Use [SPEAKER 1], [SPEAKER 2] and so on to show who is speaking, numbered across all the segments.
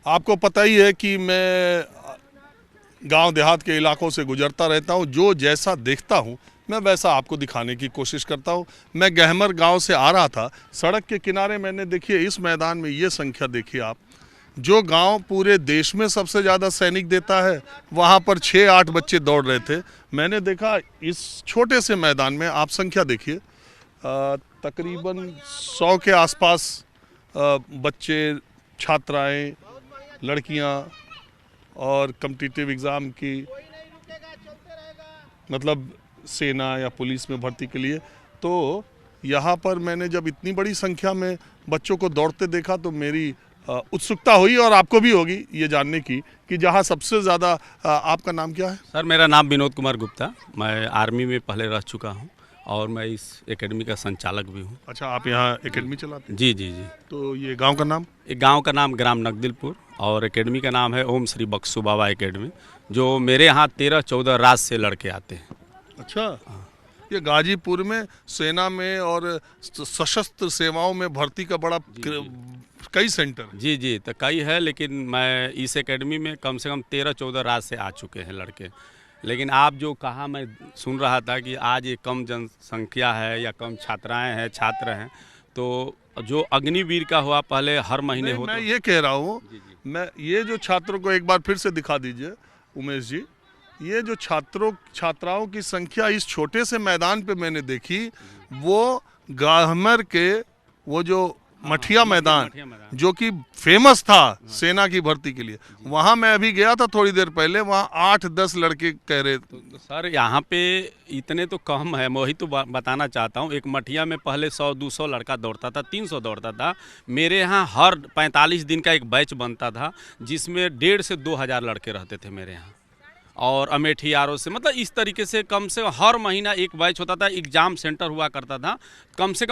[SPEAKER 1] आपको पता ही है कि मैं गांव देहात के इलाकों से गुजरता रहता हूं। जो जैसा देखता हूं मैं वैसा आपको दिखाने की कोशिश करता हूं। मैं गहमर गांव से आ रहा था, सड़क के किनारे मैंने देखिए इस मैदान में ये संख्या देखिए आप, जो गांव पूरे देश में सबसे ज़्यादा सैनिक देता है वहां पर 6-8 बच्चे दौड़ रहे थे। मैंने देखा इस छोटे से मैदान में, आप संख्या देखिए, तकरीबन 100 के आसपास बच्चे, छात्राएं, लड़कियां और कम्पिटिटिव एग्ज़ाम की, मतलब सेना या पुलिस में भर्ती के लिए। तो यहाँ पर मैंने जब इतनी बड़ी संख्या में बच्चों को दौड़ते देखा तो मेरी उत्सुकता हुई, और आपको भी होगी ये जानने की कि जहाँ सबसे ज़्यादा। आपका नाम क्या है?
[SPEAKER 2] सर, मेरा नाम विनोद कुमार गुप्ता। मैं आर्मी में पहले रह चुका हूँ और मैं इस एकेडमी का संचालक भी हूँ।
[SPEAKER 1] अच्छा, आप यहाँ एकेडमी चलाते हैं?
[SPEAKER 2] जी जी जी।
[SPEAKER 1] तो ये गांव का नाम?
[SPEAKER 2] एक गांव का नाम ग्राम नकदिलपुर और एकेडमी का नाम है ओम श्री बक्सु बाबा एकेडमी, जो मेरे यहाँ 13-14 राज्य से लड़के आते हैं।
[SPEAKER 1] अच्छा, ये गाजीपुर में सेना में और सशस्त्र सेवाओं में भर्ती का बड़ा कई सेंटर?
[SPEAKER 2] जी जी, तो कई है, लेकिन मैं इस एकेडमी में कम से कम 13-14 राज्य से आ चुके हैं लड़के। लेकिन आप जो कहा, मैं सुन रहा था कि आज ये कम जनसंख्या है या कम छात्राएं हैं, छात्र हैं, तो जो अग्निवीर का हुआ पहले हर महीने होता।
[SPEAKER 1] मैं ये कह रहा हूँ, मैं ये जो छात्रों को एक बार फिर से दिखा दीजिए उमेश जी, ये जो छात्राओं की संख्या इस छोटे से मैदान पे मैंने देखी, वो गाहमर के वो जो मठिया मैदान जो कि फेमस था सेना की भर्ती के लिए, वहां मैं अभी गया था थोड़ी देर पहले, वहां 8-10 लड़के कह रहे।
[SPEAKER 2] तो सर, यहाँ पे इतने तो कम है, मैं वही तो बताना चाहता हूँ। एक मठिया में पहले 100-200 लड़का दौड़ता था, 300 दौड़ता था। मेरे यहाँ हर 45 दिन का एक बैच बनता था जिसमें 1,500 से 2,000 लड़के रहते थे मेरे यहाँ। और अमेठी आर से, मतलब इस तरीके से कम से कम हर महीना एक बैच होता था। एग्ज़ाम सेंटर हुआ करता था, कम से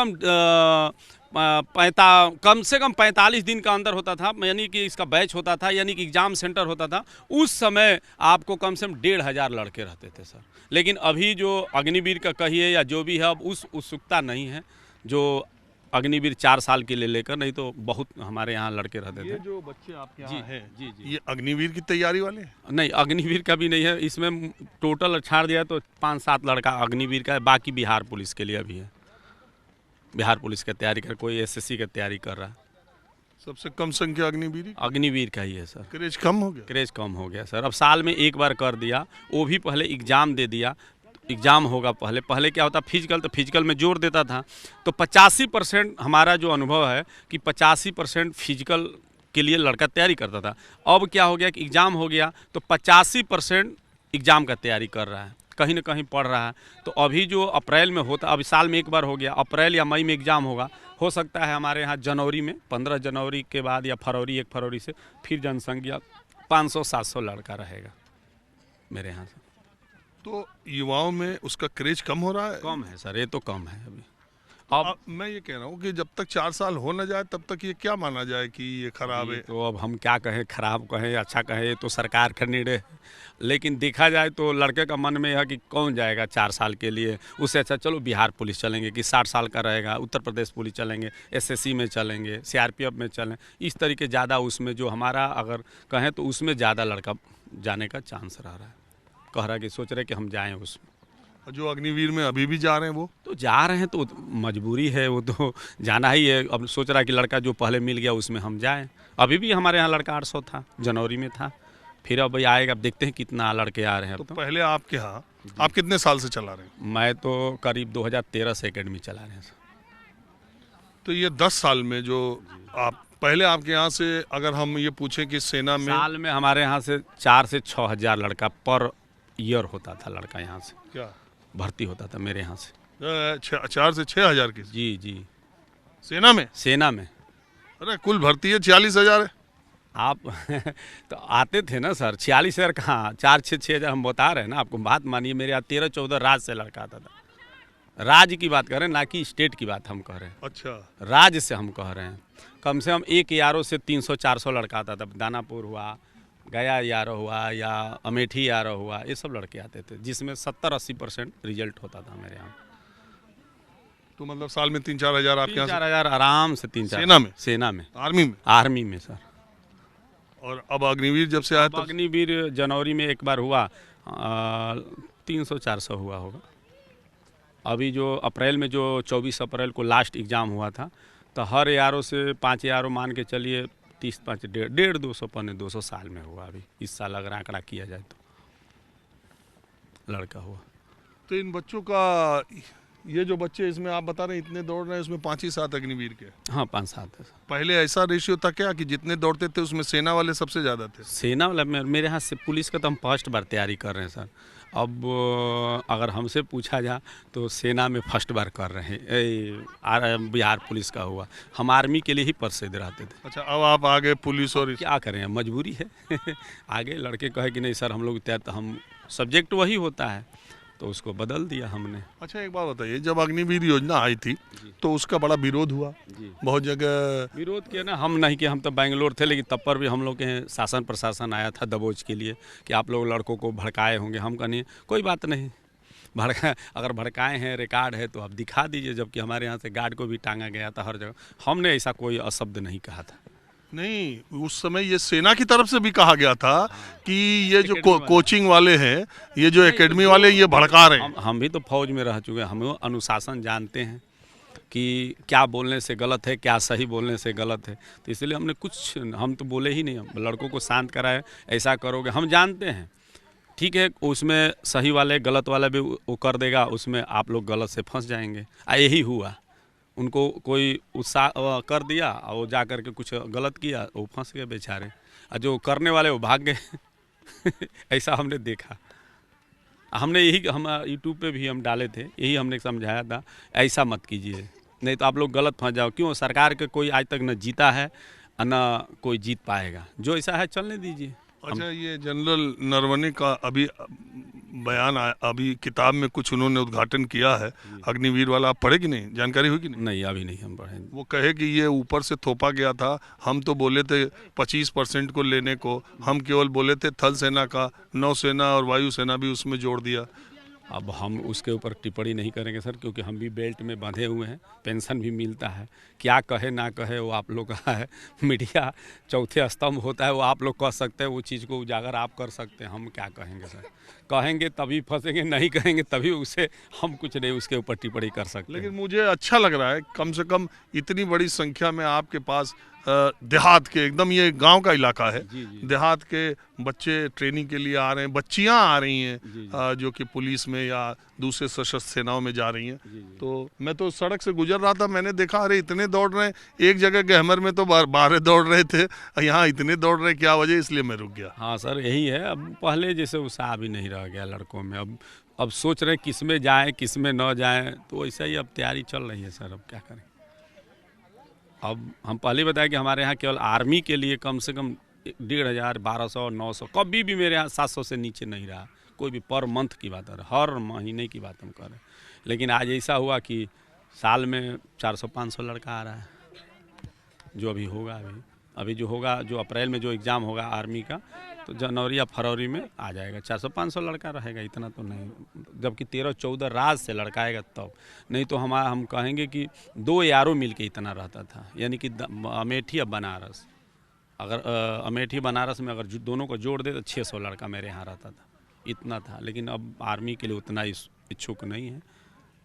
[SPEAKER 2] कम 45 दिन का अंदर होता था, यानी कि इसका बैच होता था, यानी कि एग्ज़ाम सेंटर होता था। उस समय आपको कम से कम 1,500 लड़के रहते थे सर। लेकिन अभी जो अग्निवीर का कहिए या जो भी है, अब उस उत्सुकता नहीं है जो अग्निवीर 4 साल के लिए लेकर, नहीं तो बहुत हमारे यहाँ लड़के रहते थे।
[SPEAKER 1] ये जो बच्चे आपके यहाँ हैं,
[SPEAKER 2] जी जी,
[SPEAKER 1] ये अग्निवीर की तैयारी वाले हैं?
[SPEAKER 2] नहीं, अग्निवीर का भी नहीं है। इसमें टोटल छाड़ दिया तो 5-7 लड़का अग्निवीर का है, बाकी बिहार पुलिस के लिए अभी है। बिहार पुलिस की तैयारी कर, कोई एसएससी की तैयारी कर रहा है।
[SPEAKER 1] सबसे कम संख्या
[SPEAKER 2] अग्निवीर का ही है सर।
[SPEAKER 1] क्रेज कम हो गया?
[SPEAKER 2] क्रेज कम हो गया सर। अब साल में एक बार कर दिया, वो भी पहले एग्ज़ाम दे दिया। एग्ज़ाम होगा पहले क्या होता, फिजिकल, तो फिजिकल में जोर देता था। तो 85% हमारा जो अनुभव है कि 85% फिजिकल के लिए लड़का तैयारी करता था। अब क्या हो गया कि एग्ज़ाम हो गया तो 85% एग्ज़ाम का तैयारी कर रहा है, कहीं ना कहीं पढ़ रहा है। तो अभी जो अप्रैल में होता, अभी साल में एक बार हो गया, अप्रैल या मई में एग्ज़ाम होगा। हो सकता है हमारे यहाँ जनवरी में, 15 जनवरी के बाद या फरवरी, 1 फरवरी से फिर जनसंख्या 500-700 लड़का रहेगा मेरे यहाँ से।
[SPEAKER 1] तो युवाओं में उसका क्रेज कम हो रहा है?
[SPEAKER 2] कम है सर, ये तो कम है अभी।
[SPEAKER 1] अब मैं ये कह रहा हूँ कि जब तक 4 साल हो न जाए तब तक ये क्या माना जाए कि ये खराब है?
[SPEAKER 2] तो अब हम क्या कहें, खराब कहें, अच्छा कहें, ये तो सरकार का निर्णय है। लेकिन देखा जाए तो लड़के का मन में है कि कौन जाएगा 4 साल के लिए। उससे अच्छा चलो बिहार पुलिस चलेंगे, कि 60 साल का रहेगा, उत्तर प्रदेश पुलिस चलेंगे, एसएससी में चलेंगे, सीआरपीएफ में चलें। इस तरीके ज़्यादा उसमें जो हमारा अगर कहें तो उसमें ज़्यादा लड़का जाने का चांस रह रहा है। कह रहा है कि सोच रहे कि हम जाएँ उसमें।
[SPEAKER 1] जो अग्निवीर में अभी भी जा रहे हैं वो
[SPEAKER 2] तो जा रहे हैं, तो मजबूरी है, वो तो जाना ही है। अब सोच रहा है कि लड़का जो पहले मिल गया उसमें हम जाएं। अभी भी हमारे यहाँ लड़का 800 था, जनवरी में था। फिर अब आएगा, अब देखते हैं कितना लड़के आ रहे हैं।
[SPEAKER 1] तो पहले आपके यहाँ आप कितने साल से चला रहे हैं?
[SPEAKER 2] मैं तो करीब 2013 से एकेडमी चला रहे हैं।
[SPEAKER 1] तो ये 10 साल में जो आप पहले आपके यहाँ से, अगर हम ये पूछें कि सेना में
[SPEAKER 2] साल में हमारे यहाँ से 4 से 6 हज़ार लड़का पर ईयर होता था, लड़का यहाँ से
[SPEAKER 1] क्या
[SPEAKER 2] भर्ती होता था मेरे यहाँ से।
[SPEAKER 1] 4 से 6 हजार की?
[SPEAKER 2] जी जी।
[SPEAKER 1] सेना में?
[SPEAKER 2] सेना में।
[SPEAKER 1] अरे कुल भर्ती है 46,000 है।
[SPEAKER 2] आप तो आते थे ना सर, 46,000 कहाँ, 4-6 हज़ार हम बता रहे हैं ना आपको। बात मानिए, मेरे यहाँ 13-14 राज्य से लड़का आता था। राज्य की बात कर रहे हैं, ना कि स्टेट की बात हम कह रहे हैं।
[SPEAKER 1] अच्छा,
[SPEAKER 2] राज्य से हम कह रहे हैं। कम से कम एक यारों से 300-400 लड़का आता था। दानापुर हुआ, गया यारो हुआ, या अमेठी यारो हुआ, ये सब लड़के आते थे, जिसमें 70-80% रिजल्ट होता था मेरे यहाँ।
[SPEAKER 1] तो मतलब साल में 3-4 हज़ार आपके यहाँ?
[SPEAKER 2] 3-4 हज़ार आराम से। 3-4
[SPEAKER 1] सेना में?
[SPEAKER 2] सेना में,
[SPEAKER 1] आर्मी में?
[SPEAKER 2] आर्मी में सर।
[SPEAKER 1] और अब अग्निवीर जब से आया
[SPEAKER 2] अब अग्निवीर जनवरी में एक बार हुआ, 300-400 हुआ होगा। अभी जो अप्रैल में, जो 24 अप्रैल को लास्ट एग्ज़ाम हुआ था, तो हर यारों से 5 यारों मान के चलिए 30-5 डेढ़ 200 पौने 200 साल में हुआ। अभी इस साल अगर आंकड़ा किया जाए तो लड़का हुआ।
[SPEAKER 1] तो इन बच्चों का, ये जो बच्चे इसमें आप बता रहे हैं इतने दौड़ रहे हैं, उसमें 5 ही 7 अग्निवीर के?
[SPEAKER 2] हाँ, 5-7 है।
[SPEAKER 1] पहले ऐसा रेशियो था क्या कि जितने दौड़ते थे उसमें सेना वाले सबसे ज़्यादा थे?
[SPEAKER 2] सेना वाला मेरे यहाँ से पुलिस का तो हम फर्स्ट बार तैयारी कर रहे हैं सर। अब अगर हमसे पूछा जाए तो सेना में फर्स्ट बार कर रहे हैं। बिहार पुलिस का हुआ, हम आर्मी के लिए ही प्रसिद्ध रहते थे।
[SPEAKER 1] अच्छा, अब आप आगे पुलिस और
[SPEAKER 2] क्या करें, मजबूरी है आगे लड़के कहे कि नहीं सर हम लोग तैयार, तो हम सब्जेक्ट वही होता है तो उसको बदल दिया हमने।
[SPEAKER 1] अच्छा, एक बात बताइए, जब अग्निवीर योजना आई थी तो उसका बड़ा विरोध हुआ
[SPEAKER 2] जी।
[SPEAKER 1] बहुत जगह।
[SPEAKER 2] विरोध किया ना, हम नहीं किया, हम तो बेंगलोर थे, लेकिन तब पर भी हम लोग के शासन प्रशासन आया था दबोच के लिए कि आप लोग लड़कों को भड़काए होंगे। हम कहने कोई बात नहीं, अगर भड़काए हैं, रिकॉर्ड है तो आप दिखा दीजिए। जबकि हमारे यहाँ से गार्ड को भी टांगा गया था हर जगह, हमने ऐसा कोई अशब्द नहीं कहा था।
[SPEAKER 1] नहीं, उस समय ये सेना की तरफ से भी कहा गया था कि ये जो कोचिंग वाले हैं, ये जो एकेडमी वाले, ये भड़का रहे हैं।
[SPEAKER 2] हम भी तो फौज में रह चुके हैं, हम अनुशासन जानते हैं कि क्या बोलने से गलत है, क्या सही बोलने से गलत है। तो इसलिए हमने कुछ, हम तो बोले ही नहीं, हम लड़कों को शांत कराए, ऐसा करोगे, हम जानते हैं ठीक है, उसमें सही वाले गलत वाला भी वो कर देगा, उसमें आप लोग गलत से फंस जाएंगे। यही हुआ, उनको कोई उत्साह कर दिया और वो जा कर के कुछ गलत किया, वो फंस गए बेचारे, और जो करने वाले वो भाग गए ऐसा हमने देखा। हमने यही, हम यूट्यूब पे भी हम डाले थे, यही हमने समझाया था, ऐसा मत कीजिए, नहीं तो आप लोग गलत फंस जाओ। क्यों, सरकार के कोई आज तक न जीता है न कोई जीत पाएगा, जो ऐसा है चलने दीजिए।
[SPEAKER 1] अच्छा, ये जनरल नरवणे का अभी बयान आया, अभी किताब में कुछ उन्होंने उद्घाटन किया है अग्निवीर वाला, आप पढ़े कि नहीं, जानकारी हुई कि नहीं?
[SPEAKER 2] नहीं, अभी नहीं हम पढ़े।
[SPEAKER 1] वो कहे कि ये ऊपर से थोपा गया था, हम तो बोले थे 25% को लेने को, हम केवल बोले थे थल सेना का, नौसेना और वायुसेना भी उसमें जोड़ दिया।
[SPEAKER 2] अब हम उसके ऊपर टिप्पणी नहीं करेंगे सर, क्योंकि हम भी बेल्ट में बंधे हुए हैं, पेंशन भी मिलता है। क्या कहे ना कहे वो आप लोग का है, मीडिया चौथे स्तंभ होता है, वो आप लोग कह सकते हैं, वो चीज़ को उजागर आप कर सकते हैं, हम क्या कहेंगे सर। कहेंगे तभी फंसेंगे, नहीं कहेंगे तभी उसे हम कुछ नहीं उसके ऊपर टिप्पणी कर सकते।
[SPEAKER 1] लेकिन मुझे अच्छा लग रहा है, कम से कम इतनी बड़ी संख्या में आपके पास देहात के, एकदम ये गांव का इलाका है, देहात के बच्चे ट्रेनिंग के लिए आ रहे हैं, बच्चियां आ रही हैं जो कि पुलिस में या दूसरे सशस्त्र सेनाओं में जा रही हैं। तो मैं तो सड़क से गुजर रहा था, मैंने देखा अरे इतने दौड़ रहे हैं, एक जगह गहमर में तो 12 दौड़ रहे थे, यहाँ इतने दौड़ रहे, क्या वजह, इसलिए मैं रुक गया।
[SPEAKER 2] हाँ सर, यही है, अब पहले जैसे उत्साह भी नहीं रह गया लड़कों में। अब सोच रहे किस में जाएँ किस में न जाएँ, तो ऐसा ही अब तैयारी चल रही है सर, अब क्या करें। अब हम पहले बताया कि हमारे यहाँ केवल आर्मी के लिए कम से कम 1500, 1200, 900, कभी भी मेरे यहाँ 700 से नीचे नहीं रहा, कोई भी पर मंथ की बात है, हर महीने की बात हम कर रहे हैं। लेकिन आज ऐसा हुआ कि साल में 400-500 लड़का आ रहा है, जो अभी होगा, अभी जो होगा, जो अप्रैल में जो एग्ज़ाम होगा आर्मी का, तो जनवरी या फरवरी में आ जाएगा। 400-500 लड़का रहेगा, इतना तो नहीं, जबकि 13-14 राज्य से लड़का आएगा तब। नहीं तो हम कहेंगे कि 2 यारों मिल के इतना रहता था, यानी कि अमेठी या बनारस, अगर अमेठी बनारस में अगर दोनों को जोड़ दे तो 600 लड़का मेरे यहाँ रहता था, इतना था। लेकिन अब आर्मी के लिए उतना इच्छुक नहीं है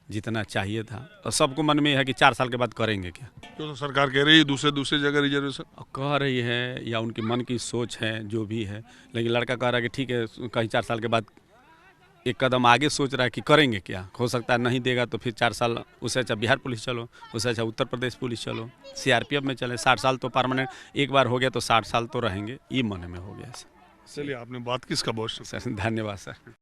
[SPEAKER 2] जितना चाहिए था, और सबको मन में है कि 4 साल के बाद करेंगे क्या।
[SPEAKER 1] तो सरकार कह रही है दूसरे जगह रिजर्वेशन
[SPEAKER 2] कह रही है, या उनके मन की सोच है, जो भी है। लेकिन लड़का कह रहा है कि ठीक है, कहीं 4 साल के बाद एक कदम आगे सोच रहा है कि करेंगे क्या। हो सकता है नहीं देगा तो फिर 4 साल, उससे अच्छा बिहार पुलिस चलो, उससे अच्छा उत्तर प्रदेश पुलिस चलो, CRPF में चले। 60 साल तो परमानेंट, एक बार हो गया तो 60 साल तो रहेंगे, ये मन में हो गया।
[SPEAKER 1] चलिए, आपने बात किसका बहुत
[SPEAKER 2] सर, धन्यवाद सर।